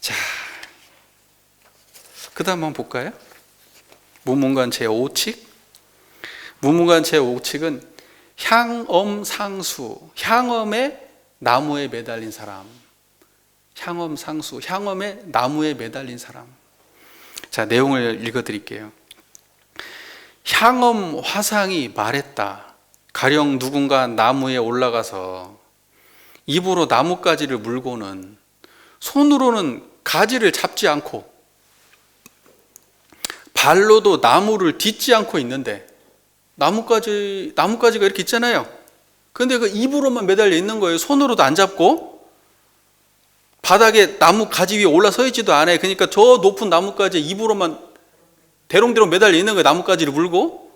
자, 그 다음 한번 볼까요? 무문관 제5칙. 무문관 제5칙은 향엄상수, 향엄의 나무에 매달린 사람. 향엄상수, 향엄의 나무에 매달린 사람. 자, 내용을 읽어드릴게요. 향엄 화상이 말했다. 가령 누군가 나무에 올라가서 입으로 나뭇가지를 물고는 손으로는 가지를 잡지 않고 발로도 나무를 딛지 않고 있는데, 나뭇가지가 이렇게 있잖아요. 근데 그 입으로만 매달려 있는 거예요. 손으로도 안 잡고 바닥에 나무 가지 위에 올라서 있지도 않아요. 그러니까 저 높은 나뭇가지에 입으로만 대롱대롱 매달려 있는 거예요. 나뭇가지를 물고.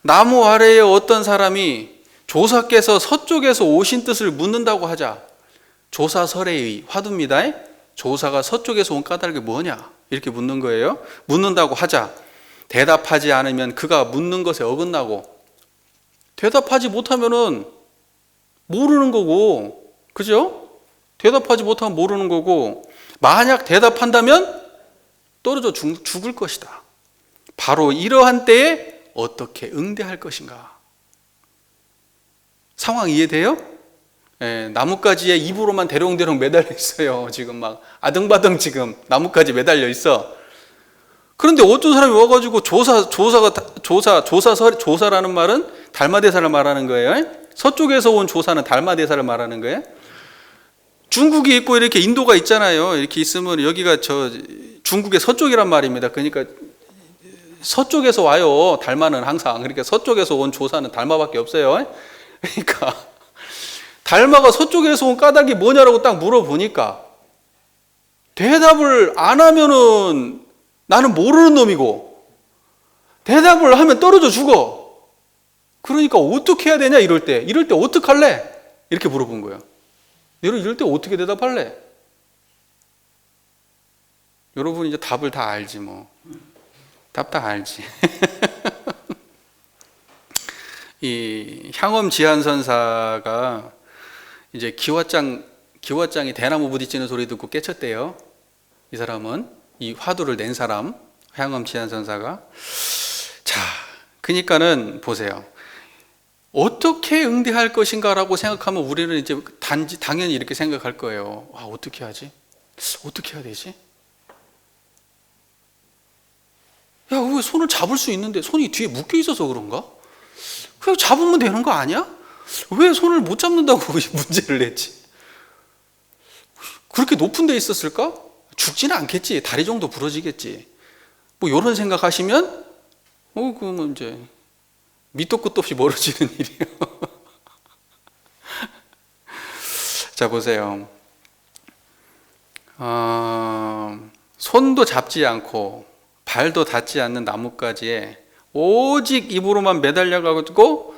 나무 아래에 어떤 사람이 조사께서 서쪽에서 오신 뜻을 묻는다고 하자. 조사설의 화두입니다. 조사가 서쪽에서 온 까닭이 뭐냐 이렇게 묻는 거예요. 묻는다고 하자. 대답하지 않으면 그가 묻는 것에 어긋나고, 대답하지 못하면은 모르는 거고, 그죠? 대답하지 못하면 모르는 거고, 만약 대답한다면 떨어져 죽을 것이다. 바로 이러한 때에 어떻게 응대할 것인가. 상황 이해돼요? 예, 나뭇가지에 입으로만 대롱대롱 매달려 있어요. 지금 막 아등바등 지금 나뭇가지 매달려 있어. 그런데 어떤 사람이 와가지고 조사라는 말은 달마대사를 말하는 거예요. 서쪽에서 온 조사는 달마대사를 말하는 거예요. 중국이 있고 이렇게 인도가 있잖아요. 이렇게 있으면 여기가 저 중국의 서쪽이란 말입니다. 그러니까 서쪽에서 와요. 달마는 항상. 그러니까 서쪽에서 온 조사는 달마밖에 없어요. 그러니까 달마가 서쪽에서 온 까닭이 뭐냐라고 딱 물어보니까 대답을 안 하면은 나는 모르는 놈이고, 대답을 하면 떨어져 죽어. 그러니까 어떻게 해야 되냐 이럴 때 어떡할래? 이렇게 물어본 거예요. 이럴 때 어떻게 대답할래? 여러분 이제 답을 다 알지 뭐. 답 다 알지. 이 향엄 지한선사가 이제 기왓장이 대나무 부딪히는 소리 듣고 깨쳤대요. 이 사람은, 이 화두를 낸 사람, 향엄 지한선사가. 자, 그러니까는 보세요. 어떻게 응대할 것인가라고 생각하면 우리는 이제 당연히 이렇게 생각할 거예요. 아, 어떻게 하지? 어떻게 해야 되지? 야, 왜 손을 잡을 수 있는데 손이 뒤에 묶여 있어서 그런가? 그냥 잡으면 되는 거 아니야? 왜 손을 못 잡는다고 문제를 냈지? 그렇게 높은 데 있었을까? 죽지는 않겠지. 다리 정도 부러지겠지. 뭐 이런 생각하시면 그러면 이제 밑도 끝도 없이 멀어지는 일이에요. 자, 보세요. 손도 잡지 않고 발도 닿지 않는 나뭇가지에 오직 입으로만 매달려가지고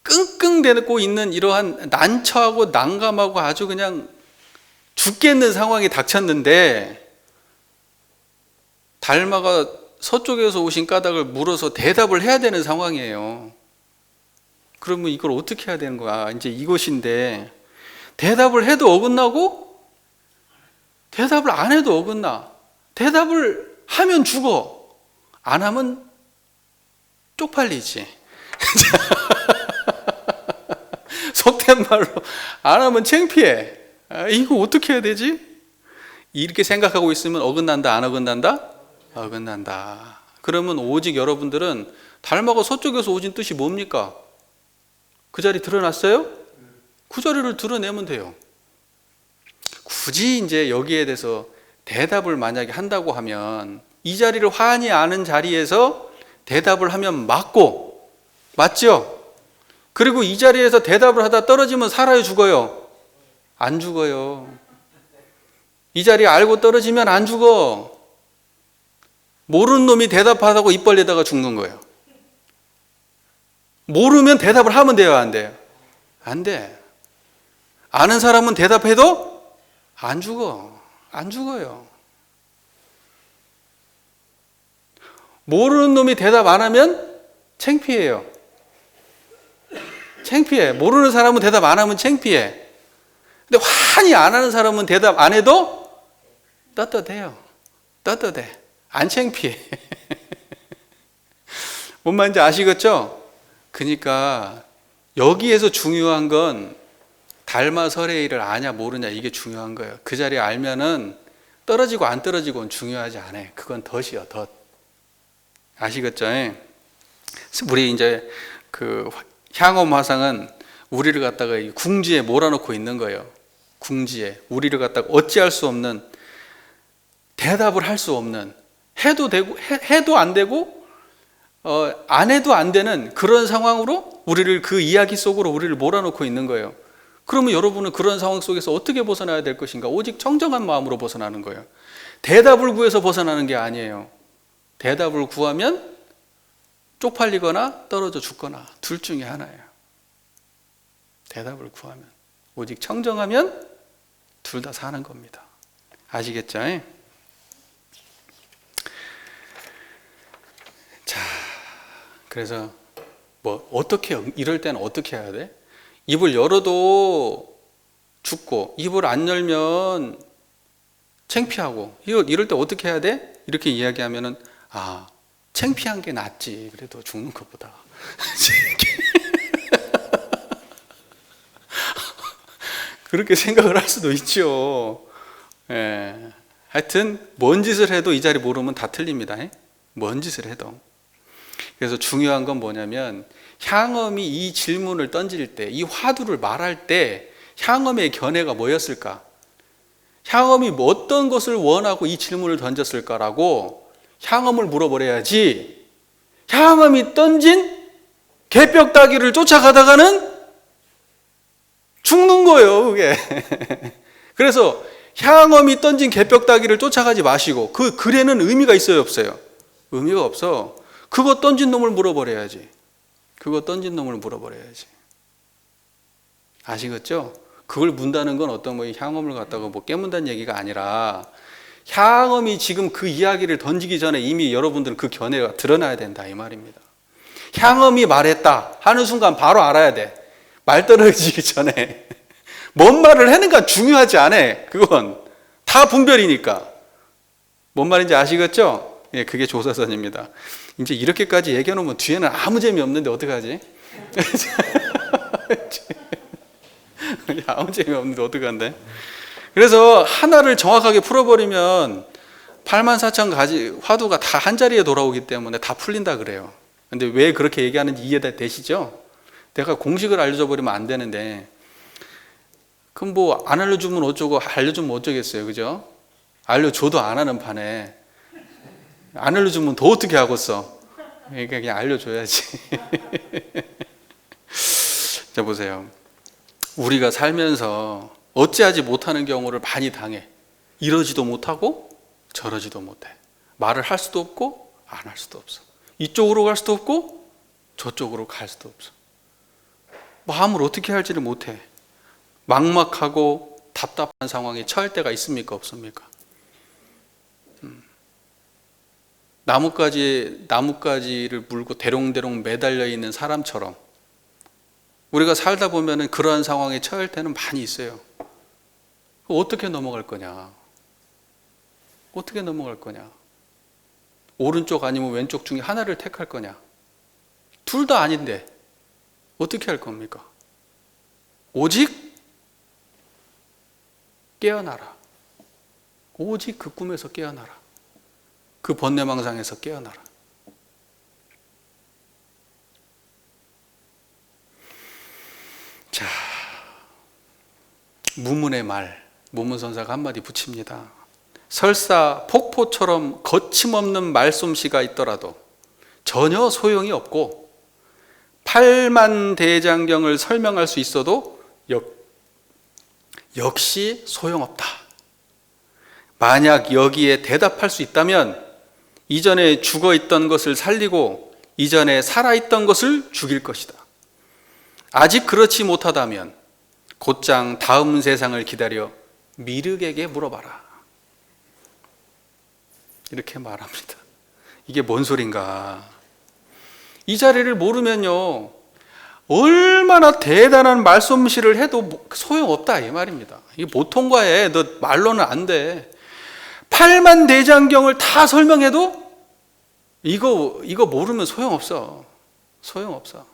끙끙대고 있는 이러한 난처하고 난감하고 아주 그냥 죽겠는 상황이 닥쳤는데, 달마가 서쪽에서 오신 까닭을 물어서 대답을 해야 되는 상황이에요. 그러면 이걸 어떻게 해야 되는 거야? 이제 이것인데, 대답을 해도 어긋나고 대답을 안 해도 어긋나. 대답을 하면 죽어. 안 하면 쪽팔리지. 속된 말로 안 하면 창피해. 이거 어떻게 해야 되지? 이렇게 생각하고 있으면 어긋난다, 안 어긋난다? 어긋난다. 그러면 오직 여러분들은 달마가 서쪽에서 오신 뜻이 뭡니까? 그 자리 드러났어요? 그 자리를 드러내면 돼요. 굳이 이제 여기에 대해서 대답을 만약에 한다고 하면 이 자리를 환히 아는 자리에서 대답을 하면 맞죠? 그리고 이 자리에서 대답을 하다 떨어지면 살아요, 죽어요? 안 죽어요. 이 자리 알고 떨어지면 안 죽어. 모르는 놈이 대답하다고 입 벌리다가 죽는 거예요. 모르면 대답을 하면 돼요, 안 돼요? 안 돼. 아는 사람은 대답해도 안 죽어. 안 죽어요. 모르는 놈이 대답 안 하면 창피해요. 창피해. 모르는 사람은 대답 안 하면 창피해. 근데 환히 안 하는 사람은 대답 안 해도 떳떳해요. 떳떳해. 안 창피해. 뭔 말인지 아시겠죠? 그러니까 여기에서 중요한 건 달마 설레이를 아냐 모르냐 이게 중요한 거예요. 그 자리에 알면은 떨어지고 안 떨어지고는 중요하지 않아요. 그건 덫이요, 덫. 아시겠죠? 우리 이제 그 향엄 화상은 우리를 갖다가 궁지에 몰아넣고 있는 거예요. 궁지에 우리를 갖다가 어찌할 수 없는, 대답을 할 수 없는, 해도 되고 해도 안 되고 안 해도 안 되는 그런 상황으로 우리를, 그 이야기 속으로 우리를 몰아넣고 있는 거예요. 그러면 여러분은 그런 상황 속에서 어떻게 벗어나야 될 것인가? 오직 청정한 마음으로 벗어나는 거예요. 대답을 구해서 벗어나는 게 아니에요. 대답을 구하면 쪽팔리거나 떨어져 죽거나 둘 중에 하나예요. 대답을 구하면, 오직 청정하면 둘 다 사는 겁니다. 아시겠죠? 자, 그래서 뭐 어떻게, 이럴 때는 어떻게 해야 돼? 입을 열어도 죽고 입을 안 열면 창피하고, 이럴 때 어떻게 해야 돼? 이렇게 이야기하면은, 아, 창피한 게 낫지 그래도 죽는 것보다. 그렇게 생각을 할 수도 있죠. 하여튼 뭔 짓을 해도 이 자리 모르면 다 틀립니다. 뭔 짓을 해도. 그래서 중요한 건 뭐냐면, 향엄이 이 질문을 던질 때, 이 화두를 말할 때 향엄의 견해가 뭐였을까? 향엄이 어떤 것을 원하고 이 질문을 던졌을까라고 향엄을 물어버려야지, 향엄이 던진 개벽다귀를 쫓아가다가는 죽는 거예요, 그게. 그래서 향엄이 던진 개벽다귀를 쫓아가지 마시고, 그 글에는 의미가 있어요, 없어요? 의미가 없어. 그거 던진 놈을 물어버려야지. 그거 던진 놈을 물어버려야지. 아시겠죠? 그걸 문다는 건 어떤 뭐 향엄을 갖다가 뭐 깨문다는 얘기가 아니라, 향엄이 지금 그 이야기를 던지기 전에 이미 여러분들은 그 견해가 드러나야 된다 이 말입니다. 향엄이 말했다 하는 순간 바로 알아야 돼. 말 떨어지기 전에. 뭔 말을 하는가 중요하지 않아. 그건 다 분별이니까. 뭔 말인지 아시겠죠? 예, 그게 조사선입니다. 이제 이렇게까지 얘기해 놓으면 뒤에는 아무 재미없는데 어떡하지? 아무 재미없는데 어떡한데? 그래서 하나를 정확하게 풀어버리면 84,000가지 화두가 다 한 자리에 돌아오기 때문에 다 풀린다 그래요. 근데 왜 그렇게 얘기하는지 이해되시죠? 내가 공식을 알려줘 버리면 안 되는데, 그럼 뭐 안 알려주면 어쩌고, 알려주면 어쩌겠어요, 그죠? 알려줘도 안 하는 판에 안 알려주면 더 어떻게 하겠어? 그러니까 그냥 알려줘야지. 자, 보세요. 우리가 살면서 어찌하지 못하는 경우를 많이 당해. 이러지도 못하고 저러지도 못해. 말을 할 수도 없고 안 할 수도 없어. 이쪽으로 갈 수도 없고 저쪽으로 갈 수도 없어. 마음을 어떻게 할지를 못해. 막막하고 답답한 상황에 처할 때가 있습니까, 없습니까? 나뭇가지를 물고 대롱대롱 매달려 있는 사람처럼 우리가 살다 보면은 그러한 상황에 처할 때는 많이 있어요. 어떻게 넘어갈 거냐? 어떻게 넘어갈 거냐? 오른쪽 아니면 왼쪽 중에 하나를 택할 거냐? 둘 다 아닌데 어떻게 할 겁니까? 오직 깨어나라. 오직 그 꿈에서 깨어나라. 그 번뇌망상에서 깨어나라. 자, 무문의 말, 무문선사가 한마디 붙입니다. 설사 폭포처럼 거침없는 말솜씨가 있더라도 전혀 소용이 없고, 8만 대장경을 설명할 수 있어도 역시 소용없다. 만약 여기에 대답할 수 있다면 이전에 죽어있던 것을 살리고 이전에 살아있던 것을 죽일 것이다. 아직 그렇지 못하다면 곧장 다음 세상을 기다려 미륵에게 물어봐라. 이렇게 말합니다. 이게 뭔 소린가? 이 자리를 모르면요, 얼마나 대단한 말솜씨를 해도 소용없다 이 말입니다. 이게 보통 거에 너 말로는 안 돼. 팔만대장경을 다 설명해도 이거 모르면 소용없어. 소용없어.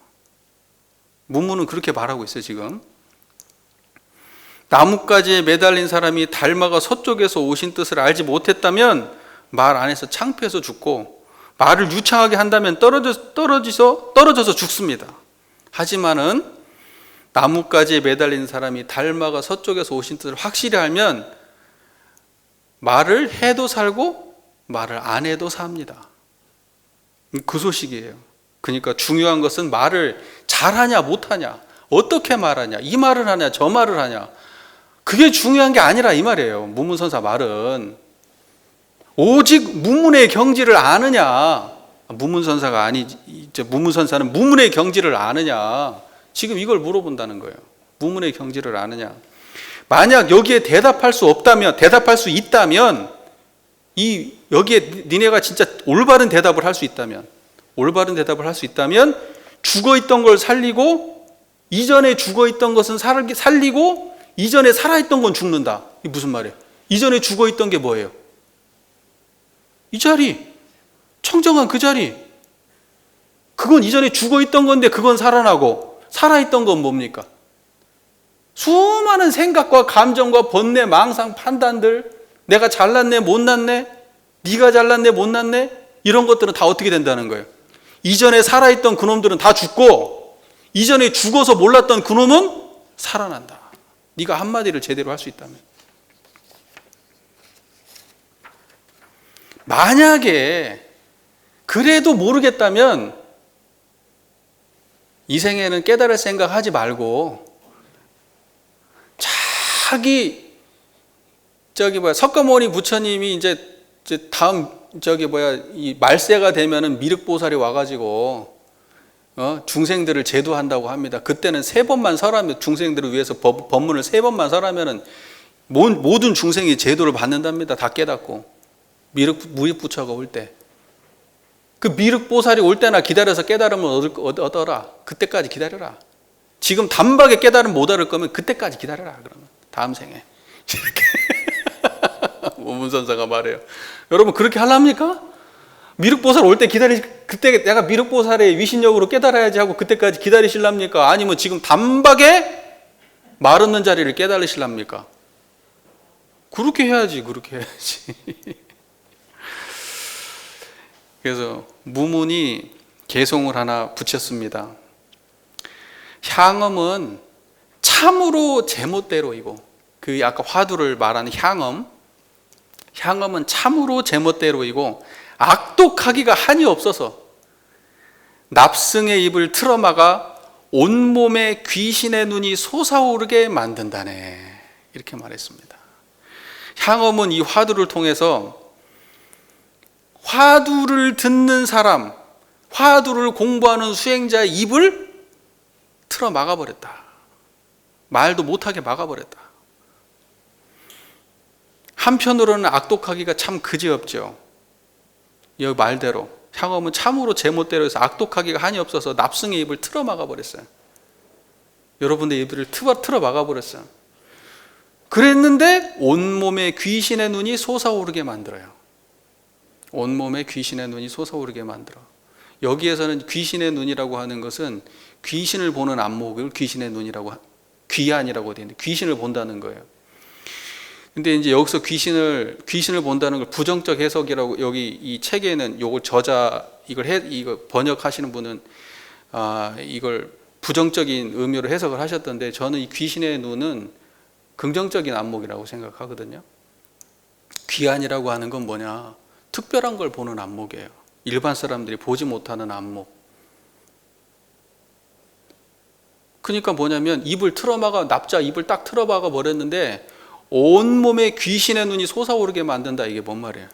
문문은 그렇게 말하고 있어요, 지금. 나뭇가지에 매달린 사람이 달마가 서쪽에서 오신 뜻을 알지 못했다면 말 안에서 창피해서 죽고, 말을 유창하게 한다면 떨어져서 죽습니다. 하지만은 나뭇가지에 매달린 사람이 달마가 서쪽에서 오신 뜻을 확실히 알면 말을 해도 살고 말을 안 해도 삽니다. 그 소식이에요. 그러니까 중요한 것은 말을 잘하냐 못하냐, 어떻게 말하냐, 이 말을 하냐 저 말을 하냐, 그게 중요한 게 아니라 이 말이에요. 문문선사 말은 오직 문문의 경지를 아느냐, 문문선사가 아니지, 문문선사는 문문의 경지를 아느냐, 지금 이걸 물어본다는 거예요. 문문의 경지를 아느냐. 만약 여기에 대답할 수 있다면, 여기에 니네가 진짜 올바른 대답을 할 수 있다면, 죽어 있던 걸 살리고, 이전에 죽어 있던 것은 살리고, 이전에 살아 있던 건 죽는다. 이게 무슨 말이에요? 이전에 죽어 있던 게 뭐예요? 이 자리, 청정한 그 자리. 그건 이전에 죽어 있던 건데 그건 살아나고, 살아 있던 건 뭡니까? 수많은 생각과 감정과 번뇌, 망상, 판단들, 내가 잘났네, 못났네, 네가 잘났네, 못났네, 이런 것들은 다 어떻게 된다는 거예요? 이전에 살아있던 그놈들은 다 죽고, 이전에 죽어서 몰랐던 그놈은 살아난다. 네가 한마디를 제대로 할 수 있다면. 만약에 그래도 모르겠다면 이 생에는 깨달을 생각하지 말고 자기 석가모니 부처님이 이제 다음 이 말세가 되면은 미륵보살이 와가지고 중생들을 제도한다고 합니다. 그때는 3번만 설하면, 중생들을 위해서 법문을 3번만 설하면은 모든 중생이 제도를 받는답니다. 다 깨닫고 무익부처가 올 때, 그 미륵보살이 올 때나 기다려서 깨달음을 얻어라. 그때까지 기다려라. 지금 단박에 깨달음 못 얻을 거면 그때까지 기다려라. 그러면 다음 생에 이렇게 문문선사가 말해요. 여러분 그렇게 하랍니까? 미륵보살 올 때 그때 내가 미륵보살의 위신력으로 깨달아야지 하고 그때까지 기다리실랍니까? 아니면 지금 단박에 말 없는 자리를 깨달으실랍니까? 그렇게 해야지. 그래서 무문이 개송을 하나 붙였습니다. 향음은 참으로 제멋대로이고, 그 아까 화두를 말하는 향음은 참으로 제멋대로이고 악독하기가 한이 없어서 납승의 입을 틀어막아 온몸에 귀신의 눈이 솟아오르게 만든다네. 이렇게 말했습니다. 향음은 이 화두를 통해서 화두를 듣는 사람, 화두를 공부하는 수행자의 입을 틀어 막아버렸다. 말도 못하게 막아버렸다. 한편으로는 악독하기가 참 그지없죠. 이 말대로 향음은 참으로 제멋대로 해서 악독하기가 한이 없어서 납승의 입을 틀어 막아버렸어요. 여러분의 입을 틀어 막아버렸어요. 그랬는데 온몸에 귀신의 눈이 솟아오르게 만들어요. 온몸에 귀신의 눈이 솟아오르게 만들어. 여기에서는 귀신의 눈이라고 하는 것은 귀신을 보는 안목을 귀신의 눈이라고, 귀안이라고 되어 있는데 귀신을 본다는 거예요. 근데 이제 여기서 귀신을 본다는 걸 부정적 해석이라고, 여기 이 책에는 이걸 번역하시는 분은 이걸 부정적인 의미로 해석을 하셨던데, 저는 이 귀신의 눈은 긍정적인 안목이라고 생각하거든요. 귀안이라고 하는 건 뭐냐? 특별한 걸 보는 안목이에요. 일반 사람들이 보지 못하는 안목. 그러니까 뭐냐면 입을 틀어막아, 납자 입을 딱 틀어막아 버렸는데 온몸에 귀신의 눈이 솟아오르게 만든다. 이게 뭔 말이에요?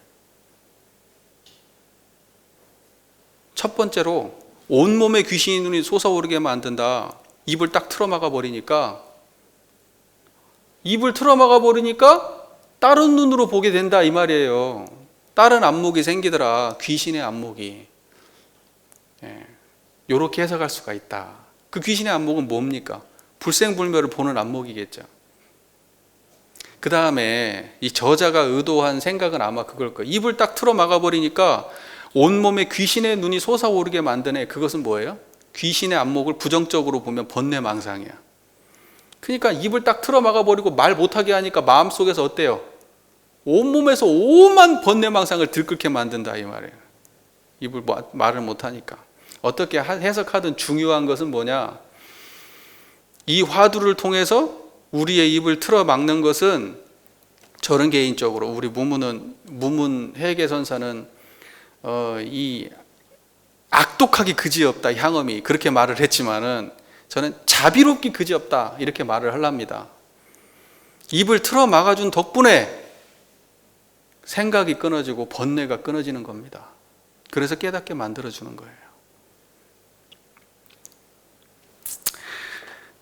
첫 번째로 온몸에 귀신의 눈이 솟아오르게 만든다. 입을 딱 틀어막아 버리니까, 다른 눈으로 보게 된다 이 말이에요. 다른 안목이 생기더라. 귀신의 안목이. 이렇게 해석할 수가 있다. 그 귀신의 안목은 뭡니까? 불생불멸을 보는 안목이겠죠. 그 다음에 이 저자가 의도한 생각은 아마 그걸 거예요. 입을 딱 틀어 막아버리니까 온몸에 귀신의 눈이 솟아오르게 만드네. 그것은 뭐예요? 귀신의 안목을 부정적으로 보면 번뇌망상이야. 그러니까 입을 딱 틀어 막아버리고 말 못하게 하니까 마음속에서 어때요? 온몸에서 오만 번뇌망상을 들끓게 만든다 이 말이에요. 입을 말을 못하니까. 어떻게 해석하든 중요한 것은 뭐냐? 이 화두를 통해서 우리의 입을 틀어 막는 것은, 저는 개인적으로, 우리 무문 해계선사는 이 악독하기 그지없다, 향엄이 그렇게 말을 했지만은 저는 자비롭기 그지없다 이렇게 말을 하랍니다. 입을 틀어 막아준 덕분에 생각이 끊어지고 번뇌가 끊어지는 겁니다. 그래서 깨닫게 만들어주는 거예요.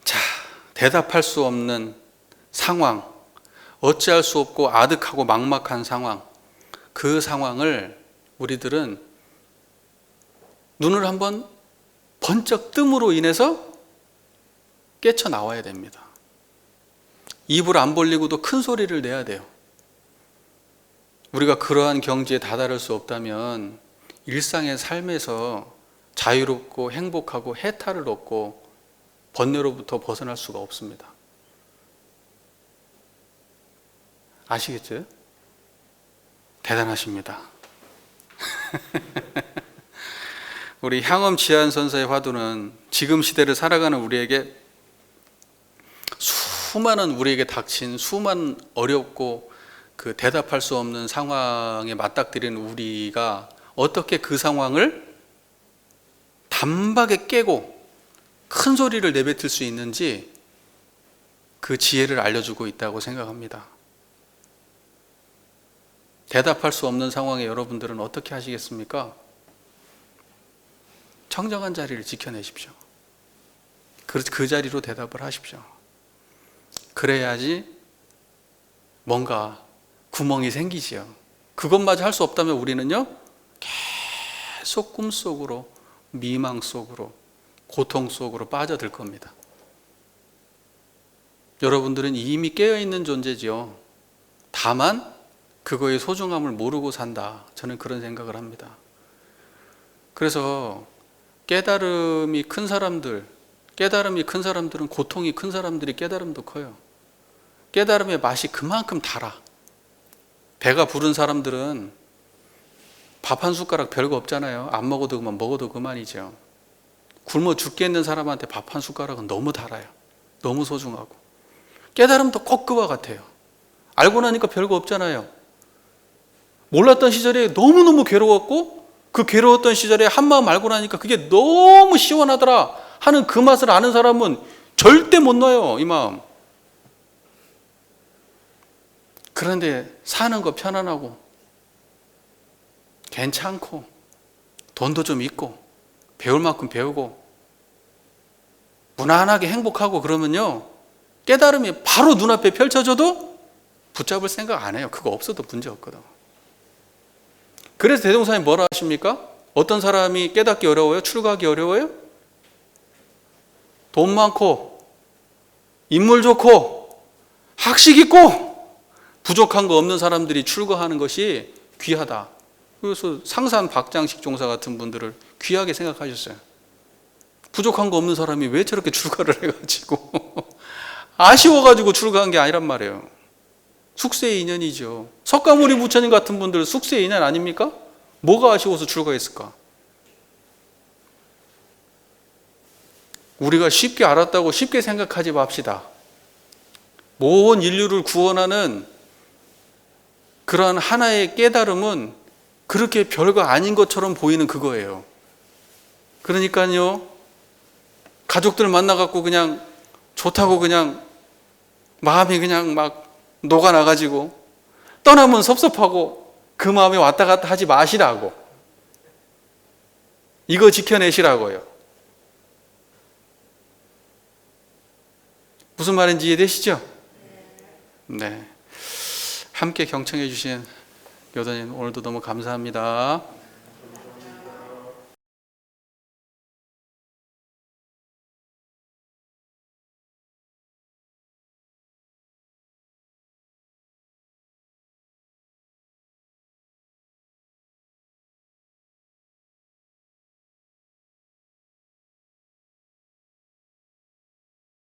자, 대답할 수 없는 상황, 어찌할 수 없고 아득하고 막막한 상황, 그 상황을 우리들은 눈을 한번 번쩍 뜸으로 인해서 깨쳐 나와야 됩니다. 입을 안 벌리고도 큰 소리를 내야 돼요. 우리가 그러한 경지에 다다를 수 없다면 일상의 삶에서 자유롭고 행복하고 해탈을 얻고 번뇌로부터 벗어날 수가 없습니다. 아시겠죠? 대단하십니다. 우리 향엄 지한선사의 화두는 지금 시대를 살아가는 우리에게 우리에게 닥친 수많은 어렵고 그 대답할 수 없는 상황에 맞닥뜨리는 우리가 어떻게 그 상황을 단박에 깨고 큰 소리를 내뱉을 수 있는지 그 지혜를 알려주고 있다고 생각합니다. 대답할 수 없는 상황에 여러분들은 어떻게 하시겠습니까? 청정한 자리를 지켜내십시오. 그 자리로 대답을 하십시오. 그래야지 뭔가 구멍이 생기지요. 그것마저 할 수 없다면 우리는요, 계속 꿈속으로, 미망 속으로, 고통 속으로 빠져들 겁니다. 여러분들은 이미 깨어있는 존재지요. 다만 그거의 소중함을 모르고 산다. 저는 그런 생각을 합니다. 그래서 깨달음이 큰 사람들은 고통이 큰 사람들이 깨달음도 커요. 깨달음의 맛이 그만큼 달아. 배가 부른 사람들은 밥 한 숟가락 별거 없잖아요. 안 먹어도 그만, 먹어도 그만이죠. 굶어 죽겠는 사람한테 밥 한 숟가락은 너무 달아요. 너무 소중하고. 깨달음도 꼭 그와 같아요. 알고 나니까 별거 없잖아요. 몰랐던 시절에 너무너무 괴로웠고, 그 괴로웠던 시절에 한마음 알고 나니까 그게 너무 시원하더라 하는 그 맛을 아는 사람은 절대 못 놔요, 이 마음. 그런데 사는 거 편안하고 괜찮고 돈도 좀 있고 배울 만큼 배우고 무난하게 행복하고 그러면요, 깨달음이 바로 눈앞에 펼쳐져도 붙잡을 생각 안 해요. 그거 없어도 문제 없거든. 그래서 대종사님 뭐라 하십니까? 어떤 사람이 깨닫기 어려워요? 출가하기 어려워요? 돈 많고 인물 좋고 학식 있고 부족한 거 없는 사람들이 출가하는 것이 귀하다. 그래서 상산 박장식 종사 같은 분들을 귀하게 생각하셨어요. 부족한 거 없는 사람이 왜 저렇게 출가를 해가지고 아쉬워가지고 출가한 게 아니란 말이에요. 숙세의 인연이죠. 석가모니 부처님 같은 분들 숙세의 인연 아닙니까? 뭐가 아쉬워서 출가했을까? 우리가 쉽게 알았다고 쉽게 생각하지 맙시다. 온 인류를 구원하는 그러한 하나의 깨달음은 그렇게 별거 아닌 것처럼 보이는 그거예요. 그러니까요, 가족들 만나갖고 그냥 좋다고 그냥 마음이 그냥 막 녹아나가지고 떠나면 섭섭하고 그 마음이 왔다 갔다 하지 마시라고. 이거 지켜내시라고요. 무슨 말인지 이해되시죠? 네. 함께 경청해 주신 교도님 오늘도 너무 감사합니다.